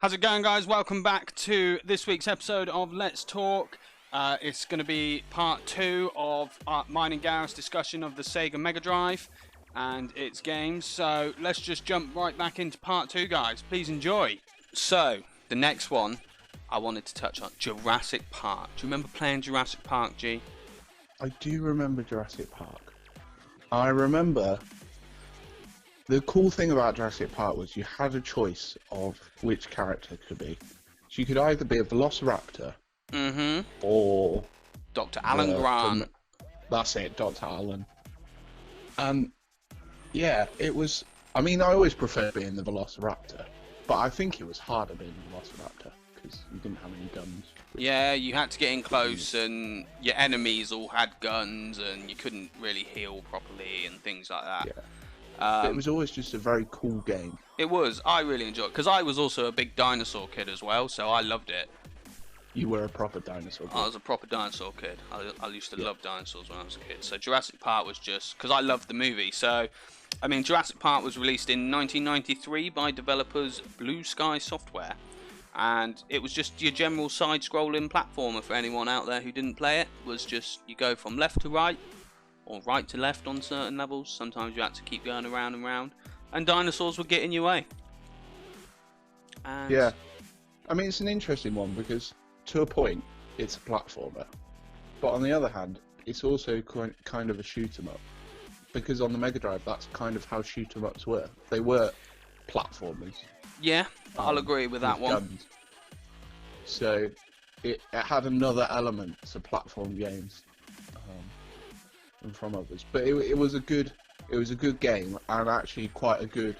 How's it going, guys? Welcome back to this week's episode of Let's Talk. It's going to be part 2 of mine and Gareth's discussion of the Sega Megadrive and its games. So let's just jump right back into part 2, guys. Please enjoy. So, the next one I wanted to touch on, Jurassic Park. Do you remember playing Jurassic Park, G? I do remember Jurassic Park. I remember the cool thing about Jurassic Park was you had a choice of which character it could be. So you could either be a Velociraptor or Dr. Alan Grant. That's it, Dr. Alan. And yeah, it was. I mean, I always preferred being the Velociraptor, but I think it was harder being the Velociraptor because you didn't have any guns. Yeah, you had to get in close, and your enemies all had guns, and you couldn't really heal properly and things like that. Yeah. It was always just a very cool game. It was. I really enjoyed it because I was also a big dinosaur kid as well, so I loved it. You were a proper dinosaur kid. I was a proper dinosaur kid. I used to love dinosaurs when I was a kid. So Jurassic Park was just because I loved the movie. So, I mean, Jurassic Park was released in 1993 by developers Blue Sky Software, and it was just your general side-scrolling platformer. For anyone out there who didn't play it, was just you go from left to right, or right to left on certain levels. Sometimes you had to keep going around and round, and dinosaurs would get in your way. And yeah, I mean, it's an interesting one because to a point it's a platformer, but on the other hand it's also kind of a shoot 'em up, because on the Mega Drive that's kind of how shoot 'em ups were. They were platformers. Yeah, I'll agree with that one. Guns. So it had another element to platform games from others, but it was a good game, and actually quite a good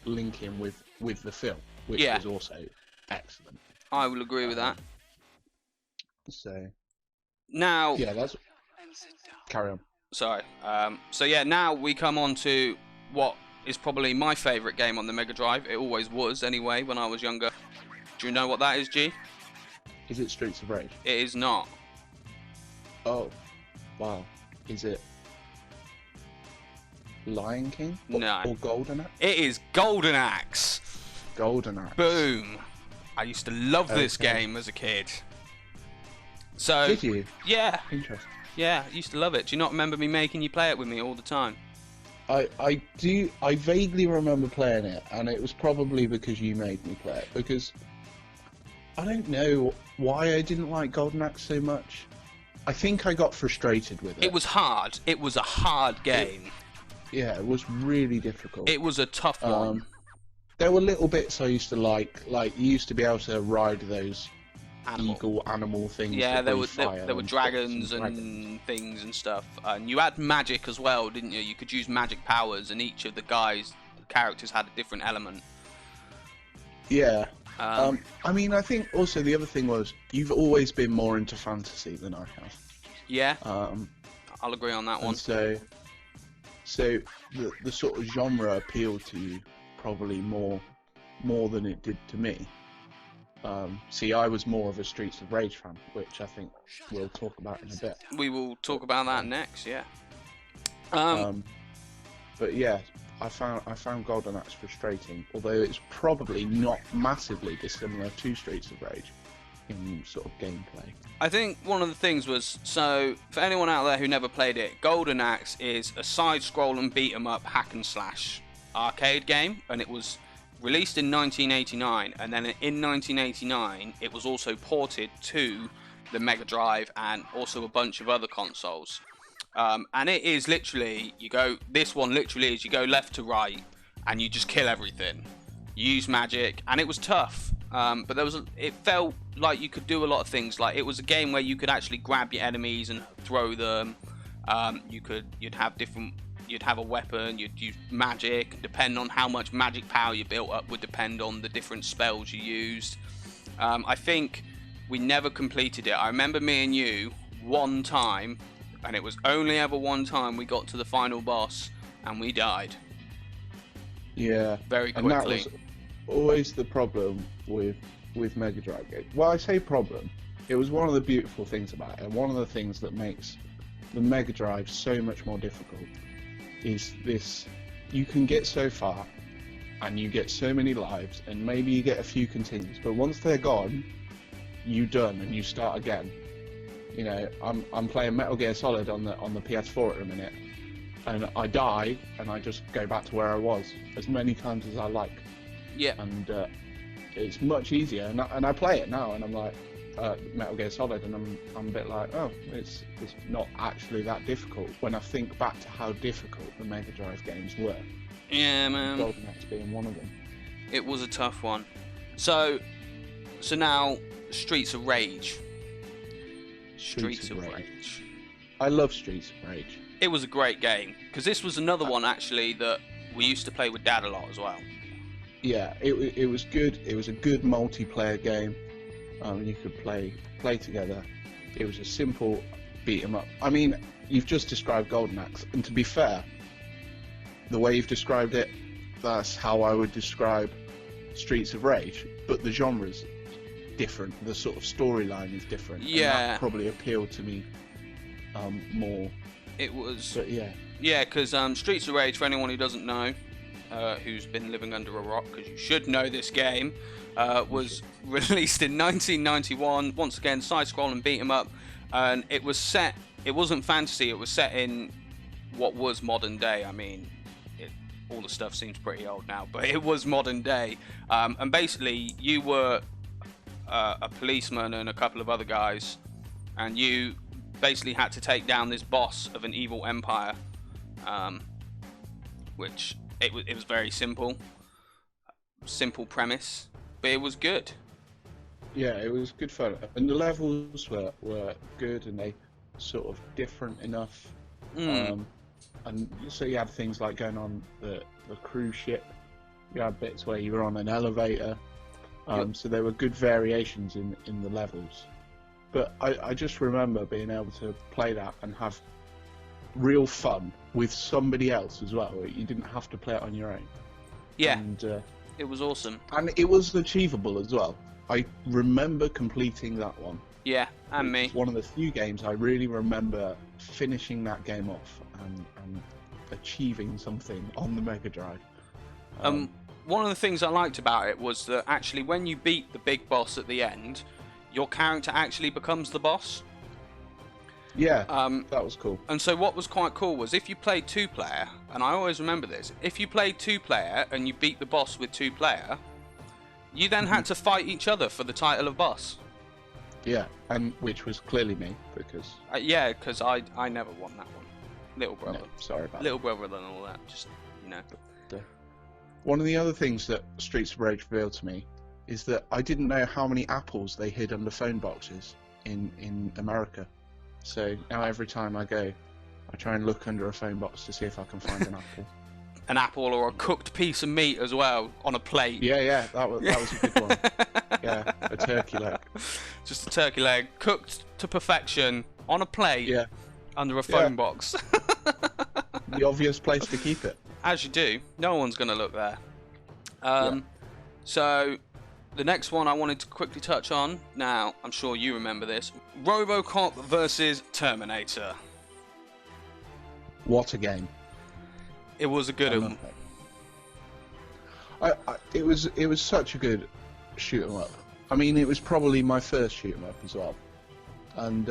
link in with the film, which was also excellent. I will agree with that. So now, yeah, that's carry on. Sorry. So yeah, now we come on to what is probably my favourite game on the Mega Drive. It always was anyway when I was younger. Do you know what that is, G? Is it Streets of Rage? It is not. Oh, wow. Is it Lion King? No. Or Golden Axe? It is Golden Axe. Golden Axe. Boom. I used to love this game as a kid. So. Did you? Yeah. Interesting. Yeah, I used to love it. Do you not remember me making you play it with me all the time? I do. I vaguely remember playing it, and it was probably because you made me play it. Because I don't know why I didn't like Golden Axe so much. I think I got frustrated with it. It was hard. It was a hard game. Yeah, it was really difficult. It was a tough one. There were little bits I used to like you used to be able to ride those eagle animal things. Yeah, there were dragons and things and stuff. And you had magic as well, didn't you? You could use magic powers, and each of the characters had a different element. Yeah. I mean, I think also the other thing was you've always been more into fantasy than I have. Yeah. I'll agree on that one. So the sort of genre appealed to you probably more than it did to me. See, I was more of a Streets of Rage fan, which I think we'll talk about in a bit. We will talk about that next, yeah. But yeah, I found Golden Axe frustrating, although it's probably not massively dissimilar to Streets of Rage in sort of gameplay. I think one of the things was, so for anyone out there who never played it, Golden Axe is a side-scrolling beat-em-up hack and slash arcade game, and it was released in 1989, and then in 1989 it was also ported to the Mega Drive and also a bunch of other consoles. And it is literally, you go left to right and you just kill everything. You use magic, and it was tough. But it felt like you could do a lot of things. Like, it was a game where you could actually grab your enemies and throw them. You'd have a weapon, you'd use magic. Depend on how much magic power you built up would depend on the different spells you used. I think we never completed it. I remember me and you one time, and it was only ever one time, we got to the final boss and we died. Yeah. Very quickly. And that was always the problem with Mega Drive games. Well, I say problem. It was one of the beautiful things about it, and one of the things that makes the Mega Drive so much more difficult is this: you can get so far, and you get so many lives, and maybe you get a few continues, but once they're gone, you're done and you start again. You know, I'm playing Metal Gear Solid on the PS4 at the minute, and I die and I just go back to where I was as many times as I like. Yeah. And it's much easier, and I play it now, and I'm like Metal Gear Solid, and I'm a bit like, oh, it's not actually that difficult when I think back to how difficult the Mega Drive games were. Yeah, man. Golden Axe being one of them. It was a tough one. So now Streets of Rage. Streets of Rage. I love Streets of Rage. It was a great game, because this was another one actually that we used to play with Dad a lot as well. Yeah, it was good. It was a good multiplayer game. You could play together. It was a simple beat 'em up. I mean, you've just described Golden Axe, and to be fair, the way you've described it, that's how I would describe Streets of Rage, but the genre's different. The sort of storyline is different. Yeah. And that probably appealed to me more. It was. But yeah. Yeah, because Streets of Rage, for anyone who doesn't know, who's been living under a rock, because you should know this game, was released in 1991. Once again, side-scrolling beat 'em up, and it was set. It wasn't fantasy. It was set in what was modern day. I mean, all the stuff seems pretty old now, but it was modern day. And basically, you were a policeman and a couple of other guys, and you basically had to take down this boss of an evil empire, which it was very simple premise, but it was good. Yeah, it was good fun, and the levels were good, and they sort of different enough. And so you had things like going on the cruise ship. You had bits where you were on an elevator. So there were good variations in the levels. But I just remember being able to play that and have real fun with somebody else as well. You didn't have to play it on your own. Yeah, and, it was awesome. And it was achievable as well. I remember completing that one. Yeah, and me. It's one of the few games I really remember finishing that game off and achieving something on the Mega Drive. One of the things I liked about it was that actually when you beat the big boss at the end, your character actually becomes the boss. Yeah, that was cool. And so what was quite cool was if you played 2-player, and I always remember this, if you played 2-player and you beat the boss with 2-player, you then had to fight each other for the title of boss. Yeah, and which was clearly me, because... yeah, because I never won that one. Little brother. No, sorry about Little brother and all that, just, you know. One of the other things that Streets of Rage revealed to me is that I didn't know how many apples they hid under phone boxes in America. So now every time I go, I try and look under a phone box to see if I can find an apple. An apple or a cooked piece of meat as well on a plate. Yeah, that was a good one. Yeah, a turkey leg. Just a turkey leg, cooked to perfection on a plate. Yeah. Under a phone box. The obvious place to keep it. As you do. No one's going to look there. So, the next one I wanted to quickly touch on. Now, I'm sure you remember this. RoboCop versus Terminator. What a game. It was a good one. It was such a good shoot 'em up. I mean, it was probably my first shoot 'em up as well. And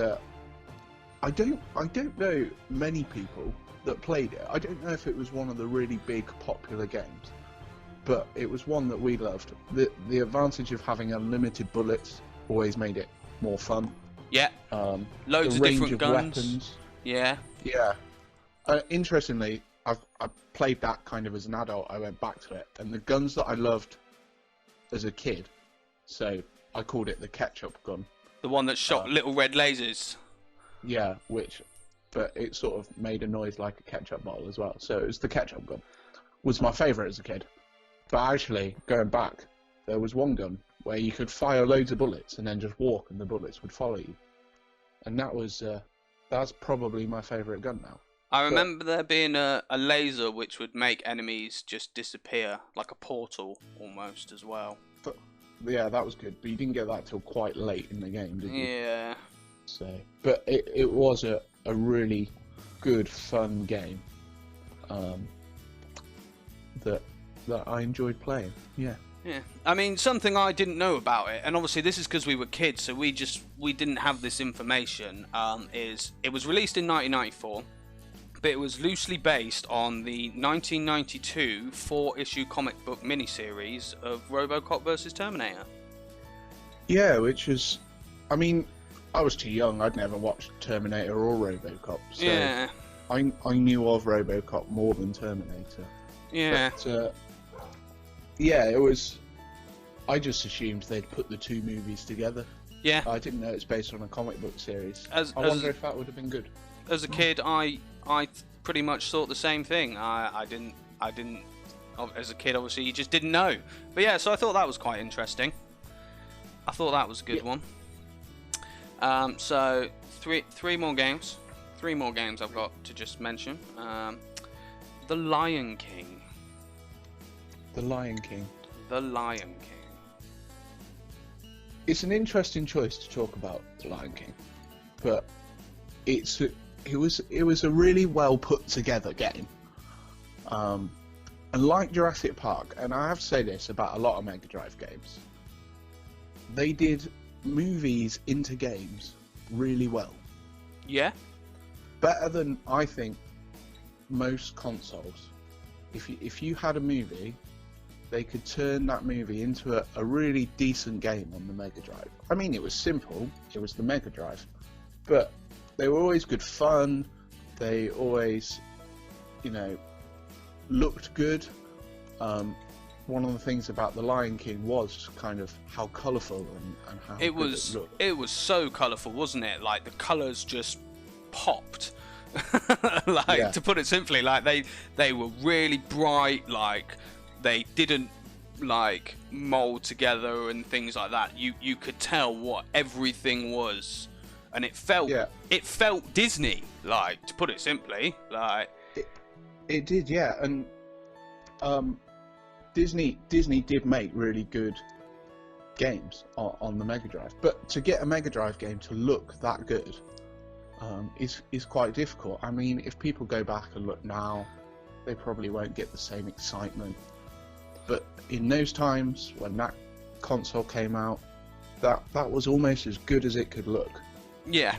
I don't know many people that played it. I don't know if it was one of the really big popular games, but it was one that we loved. The advantage of having unlimited bullets always made it more fun. Yeah. Loads of different guns. Weapons. Yeah. Yeah. Interestingly, I played that kind of as an adult. I went back to it, and the guns that I loved as a kid, so I called it the ketchup gun. The one that shot little red lasers. Yeah, but it sort of made a noise like a ketchup bottle as well. So it was the ketchup gun. Was my favourite as a kid. But actually, going back, there was one gun where you could fire loads of bullets and then just walk, and the bullets would follow you. And that's probably my favourite gun now. I remember there being a laser which would make enemies just disappear, like a portal almost as well. But, yeah, that was good, but you didn't get that till quite late in the game, did you? Yeah. So, but it was a really good, fun game that that I enjoyed playing. Yeah. Yeah, I mean, something I didn't know about it, and obviously this is because we were kids, so we didn't have this information, is it was released in 1994, but it was loosely based on the 1992 4-issue comic book miniseries of RoboCop vs. Terminator. Yeah, which is, I mean, I was too young. I'd never watched Terminator or RoboCop, so Yeah, I knew of RoboCop more than Terminator. yeah. But, yeah, it was. I just assumed they'd put the two movies together. Yeah. I didn't know it's based on a comic book series. I As wonder if that would have been good. a kid, I pretty much thought the same thing. I didn't. As a kid, obviously, you just didn't know. But yeah, so I thought that was quite interesting. I thought that was a good one. So three more games. Three more games I've got to just mention. The Lion King. The Lion King. The Lion King. It's an interesting choice to talk about The Lion King, but it was a really well put together game. And like Jurassic Park, and I have to say this about a lot of Megadrive games, they did movies into games really well. Yeah. Better than, I think, most consoles. If you had a movie, they could turn that movie into a really decent game on the Mega Drive. I mean, it was simple, it was the Mega Drive, but they were always good fun, they always, looked good. One of the things about The Lion King was kind of how colourful and how It good was. it looked. It was so colourful, wasn't it? Like the colours just popped. Yeah. To put it simply, like they were really bright. Like they didn't like mold together and things like that. You could tell what everything was, and it felt Disney. Like, to put it simply, like it did, yeah. And Disney did make really good games on the Mega Drive, but to get a Mega Drive game to look that good is quite difficult. I mean, if people go back and look now, they probably won't get the same excitement. But in those times when that console came out, that was almost as good as it could look. Yeah.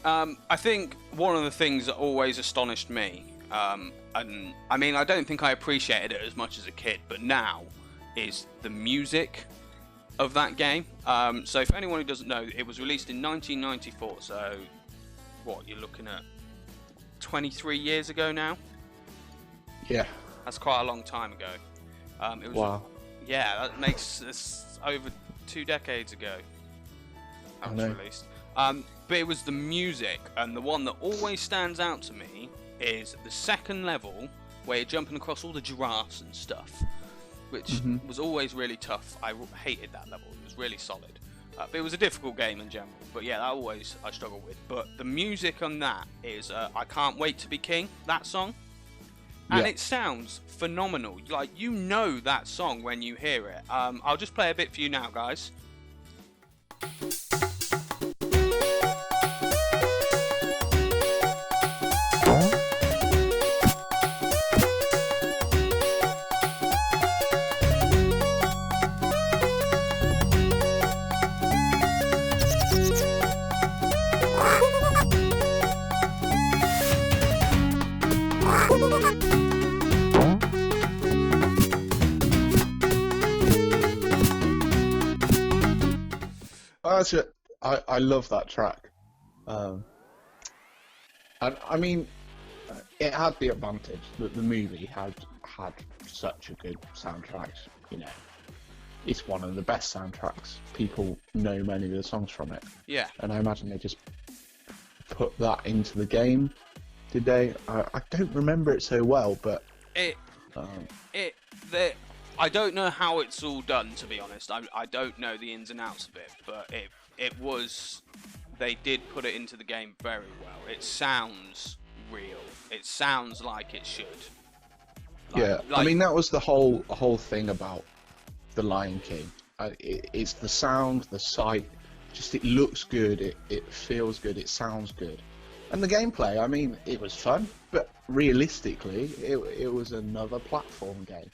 I think one of the things that always astonished me, and I mean, I don't think I appreciated it as much as a kid, but now, is the music of that game. So for anyone who doesn't know, it was released in 1994, so what, you're looking at 23 years ago now? Yeah. That's quite a long time ago. It was, wow. Yeah, that makes this over 2 decades ago that was released. But it was the music, and the one that always stands out to me is the second level where you're jumping across all the giraffes and stuff, which was always really tough. I hated that level. It was really solid. But it was a difficult game in general. But yeah, that always I struggled with. But the music on that is I Can't Wait to Be King, that song. And it sounds phenomenal. Like, you know that song when you hear it. I'll just play a bit for you now, guys. That's it. I love that track. And I mean, it had the advantage that the movie had such a good soundtrack. You know, it's one of the best soundtracks. People know many of the songs from it. Yeah. And I imagine they just put that into the game. Did they? I don't remember it so well, but I don't know how it's all done, to be honest. I don't know the ins and outs of it, but it was. They did put it into the game very well. It sounds real. It sounds like it should. I mean, that was the whole thing about The Lion King. It's the sound, the sight. Just it looks good. It feels good. It sounds good. And the gameplay, I mean, it was fun, but realistically, it was another platform game.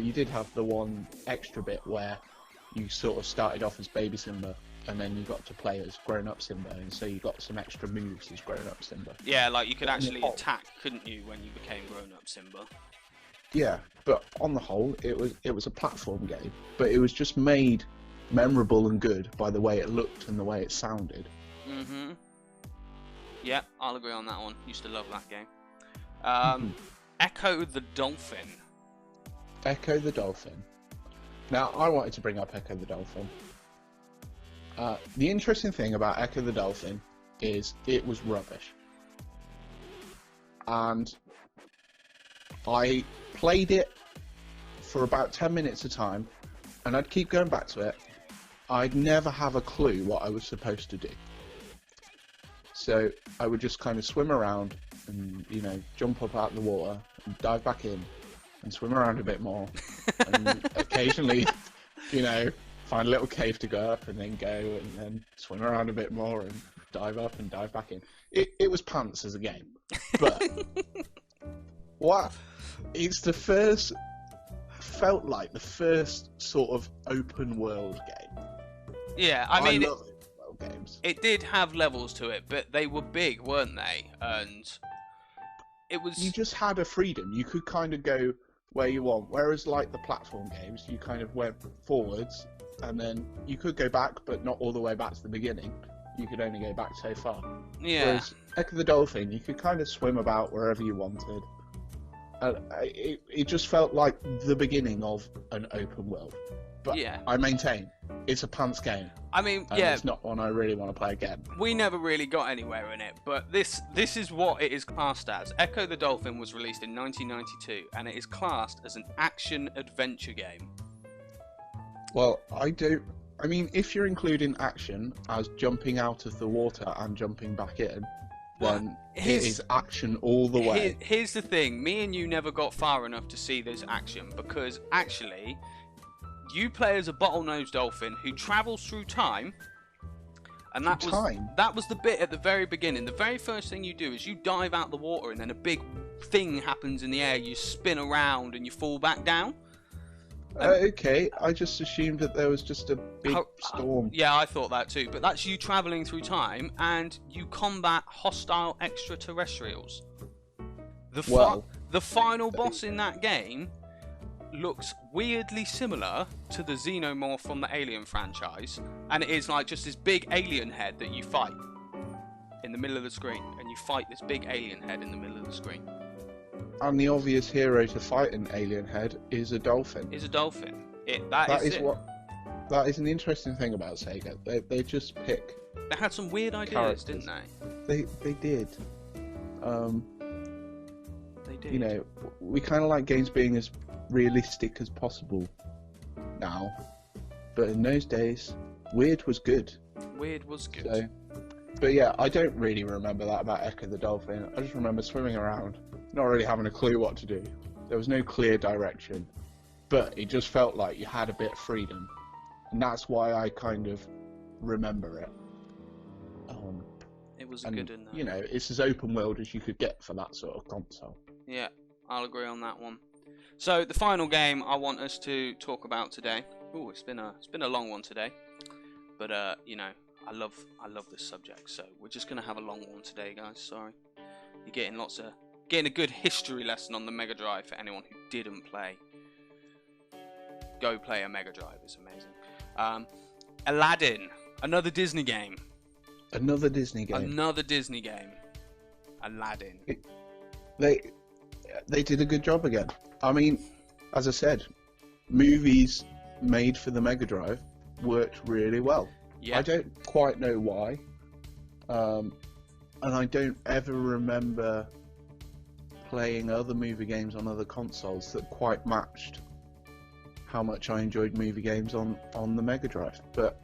You did have the one extra bit where you sort of started off as baby Simba, and then you got to play as grown-up Simba, and so you got some extra moves as grown-up Simba. Yeah, like you could actually attack, couldn't you, when you became grown-up Simba? Yeah, but on the whole, it was a platform game, but it was just made memorable and good by the way it looked and the way it sounded. Mm-hmm. Yeah, I'll agree on that one. Used to love that game. Ecco the Dolphin. Ecco the Dolphin. Now, I wanted to bring up Ecco the Dolphin. The interesting thing about Ecco the Dolphin is it was rubbish. And I played it for about 10 minutes a time, and I'd keep going back to it. I'd never have a clue what I was supposed to do. So I would just kind of swim around and, you know, jump up out of the water and dive back in and swim around a bit more. And occasionally, you know, find a little cave to go up and then go and then swim around a bit more and dive up and dive back in. It was pants as a game. But what? It's the first, felt like the first sort of open world game. Yeah, I mean, love open world games. It did have levels to it, but they were big, weren't they? And it was... You just had a freedom. You could kind of go where you want. Whereas like the platform games, you kind of went forwards and then you could go back, but not all the way back to the beginning. You could only go back so far. Yeah. Whereas Ecco the Dolphin, you could kind of swim about wherever you wanted. It just felt like the beginning of an open world. But yeah. I maintain, it's a pants game. I mean, and yeah. It's not one I really want to play again. We never really got anywhere in it, but this is what it is classed as. Ecco the Dolphin was released in 1992, and it is classed as an action-adventure game. Well, I mean, if you're including action as jumping out of the water and jumping back in, then it is action all the way. Here's the thing, me and you never got far enough to see this action, because actually, you play as a bottlenose dolphin who travels through time, and that was the bit at the very beginning. The very first thing you do is you dive out the water, and then a big thing happens in the air, you spin around and you fall back down. Okay, I just assumed that there was just a big storm. Yeah, I thought that too, but that's you travelling through time, and you combat hostile extraterrestrials. The final boss in that game looks weirdly similar to the Xenomorph from the Alien franchise, and it is like just this big alien head that you fight in the middle of the screen, and you fight this big alien head in the middle of the screen. And the obvious hero to fight an alien head is a dolphin. That is an interesting thing about Sega. They just pick. They had some weird ideas, didn't they? They did. They did. You know, we kind of like games being as realistic as possible now, but in those days, weird was good. So, but yeah, I don't really remember that about Ecco the Dolphin. I just remember swimming around, not really having a clue what to do. There was no clear direction, but it just felt like you had a bit of freedom, and that's why I kind of remember it. It was good in there. You know, it's as open world as you could get for that sort of console. Yeah, I'll agree on that one. So the final game I want us to talk about today. Oh, it's been a long one today, but you know, I love this subject, so we're just gonna have a long one today, guys. Sorry, you're getting a good history lesson on the Mega Drive for anyone who didn't play. Go play a Mega Drive; it's amazing. Aladdin, another Disney game. Another Disney game. Aladdin. They did a good job again. I mean, as I said, movies made for the Mega Drive worked really well. Yeah. I don't quite know why, and I don't ever remember playing other movie games on other consoles that quite matched how much I enjoyed movie games on the Mega Drive. But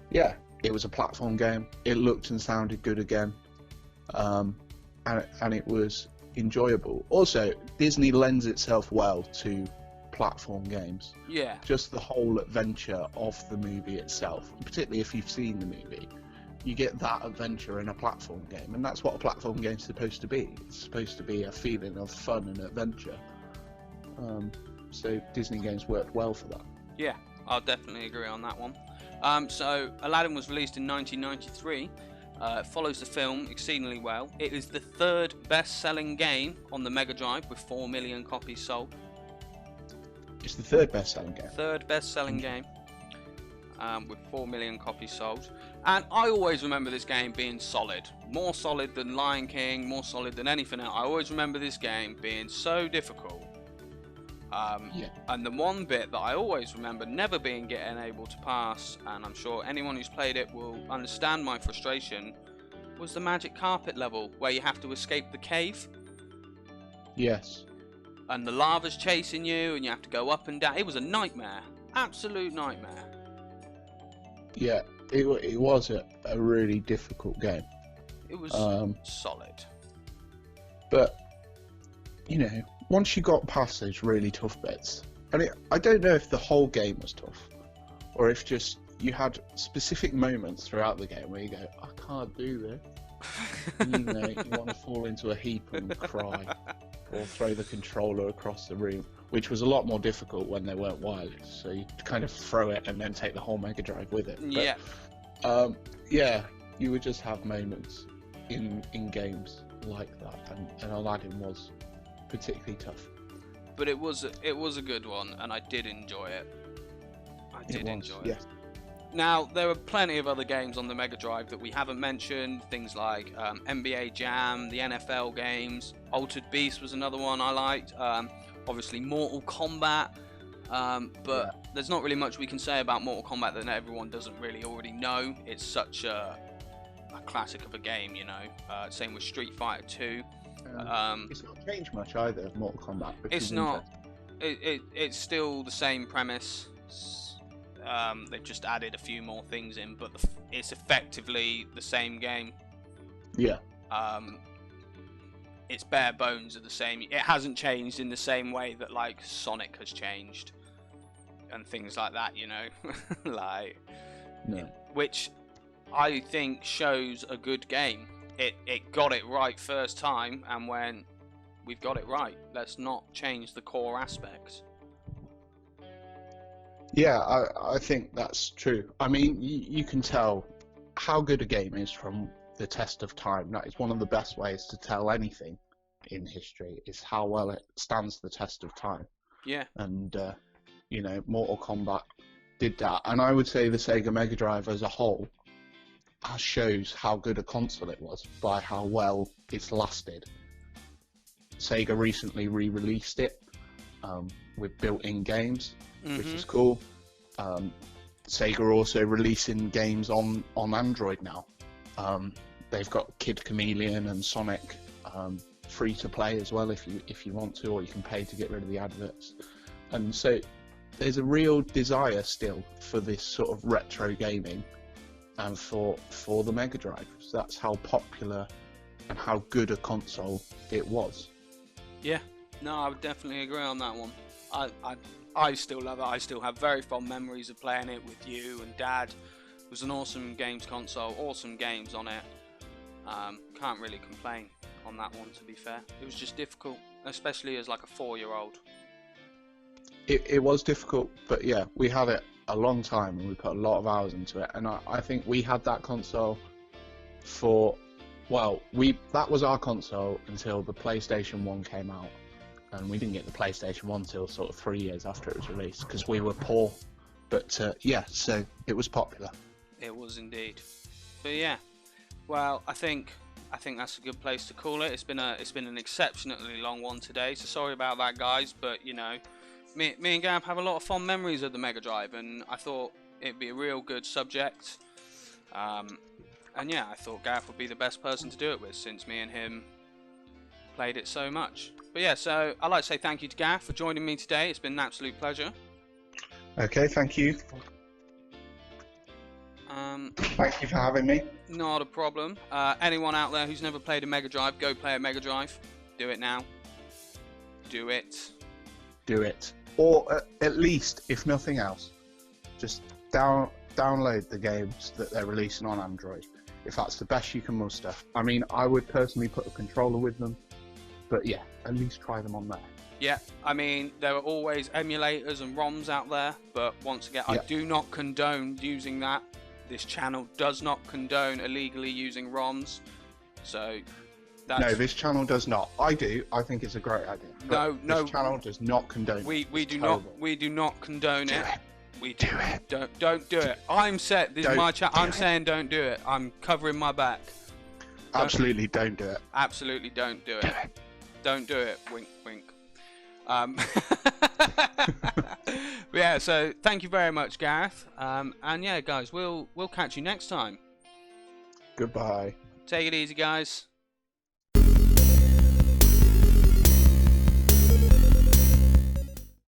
yeah, it was a platform game. It looked and sounded good again, and it was enjoyable. Also, Disney lends itself well to platform games. Yeah. Just the whole adventure of the movie itself, particularly if you've seen the movie, you get that adventure in a platform game, and that's what a platform game's supposed to be. It's supposed to be a feeling of fun and adventure. So Disney games worked well for that. Yeah, I'll definitely agree on that one. So Aladdin was released in 1993. It follows the film exceedingly well. It is the third best-selling game on the Mega Drive with 4 million copies sold. It's the third best-selling game. Third best-selling game with 4 million copies sold. And I always remember this game being solid. More solid than Lion King, more solid than anything else. I always remember this game being so difficult. And the one bit that I always remember never getting able to pass, and I'm sure anyone who's played it will understand my frustration, was the magic carpet level where you have to escape the cave. Yes. And the lava's chasing you and you have to go up and down. It was a nightmare. Absolute nightmare. Yeah, it was a really difficult game. It was solid. But, you know, once you got past those really tough bits, and I don't know if the whole game was tough, or if just you had specific moments throughout the game where you go, I can't do this. You know, you want to fall into a heap and cry, or throw the controller across the room, which was a lot more difficult when they weren't wireless, so you kind of throw it and then take the whole Mega Drive with it. Yeah. But, yeah, you would just have moments in games like that, and Aladdin was particularly tough. But it was a good one, and I did enjoy it. I did enjoy it. Yes. Now, there are plenty of other games on the Mega Drive that we haven't mentioned, things like NBA Jam, the NFL games, Altered Beast was another one I liked, obviously Mortal Kombat, but there's not really much we can say about Mortal Kombat that everyone doesn't really already know. It's such a classic of a game, you know. Same with Street Fighter 2. It's not changed much either, Mortal Kombat. It's not. It's still the same premise. They've just added a few more things in, but it's effectively the same game. Yeah. Its bare bones are the same. It hasn't changed in the same way that like Sonic has changed and things like that, you know. Like, no. Which I think shows a good game. It got it right first time, and when we've got it right, let's not change the core aspects. Yeah, I think that's true. I mean, you can tell how good a game is from the test of time. That is one of the best ways to tell anything in history, is how well it stands the test of time. Yeah. And, you know, Mortal Kombat did that. And I would say the Sega Megadrive as a whole shows how good a console it was by how well it's lasted. Sega recently re-released it with built-in games, which is cool. Sega are also releasing games on Android now. They've got Kid Chameleon and Sonic free to play as well if you want to, or you can pay to get rid of the adverts. And so there's a real desire still for this sort of retro gaming and for the Mega Drive. So that's how popular and how good a console it was. Yeah, no, I would definitely agree on that one. I still love it. I still have very fond memories of playing it with you and Dad. It was an awesome games console, awesome games on it. Can't really complain on that one, to be fair. It was just difficult, especially as like a 4-year-old. It was difficult, but yeah, we had it a long time and we put a lot of hours into it. And I think we had that console for, well, that was our console until the PlayStation 1 came out. And we didn't get the PlayStation 1 till sort of 3 years after it was released because we were poor. But yeah, so it was popular. It was indeed. But yeah, well, I think that's a good place to call it. It's been an exceptionally long one today, so sorry about that, guys. But you know, me and Gav have a lot of fond memories of the Mega Drive, and I thought it'd be a real good subject. And yeah, I thought Gav would be the best person to do it with, since me and him played it so much. But yeah, so I'd like to say thank you to Gav for joining me today. It's been an absolute pleasure. Okay, thank you. Thank you for having me. Not a problem. Anyone out there who's never played a Mega Drive, go play a Mega Drive. Do it now. Do it. Do it. Or at least, if nothing else, just download the games that they're releasing on Android, if that's the best you can muster. I mean, I would personally put a controller with them, but yeah, at least try them on there. Yeah, I mean, there are always emulators and ROMs out there, but once again, I do not condone using that. This channel does not condone illegally using ROMs, so that's... No, this channel does not. I do. I think it's a great idea. No, this channel does not condone we it. do not condone it. We do it. Don't do it. I'm set. This is my channel. I'm saying don't do it. I'm covering my back. Absolutely don't do it. Absolutely don't do it. Don't do it. Wink, wink. Yeah, so thank you very much, Gareth. And yeah, guys, we'll catch you next time. Goodbye. Take it easy, guys.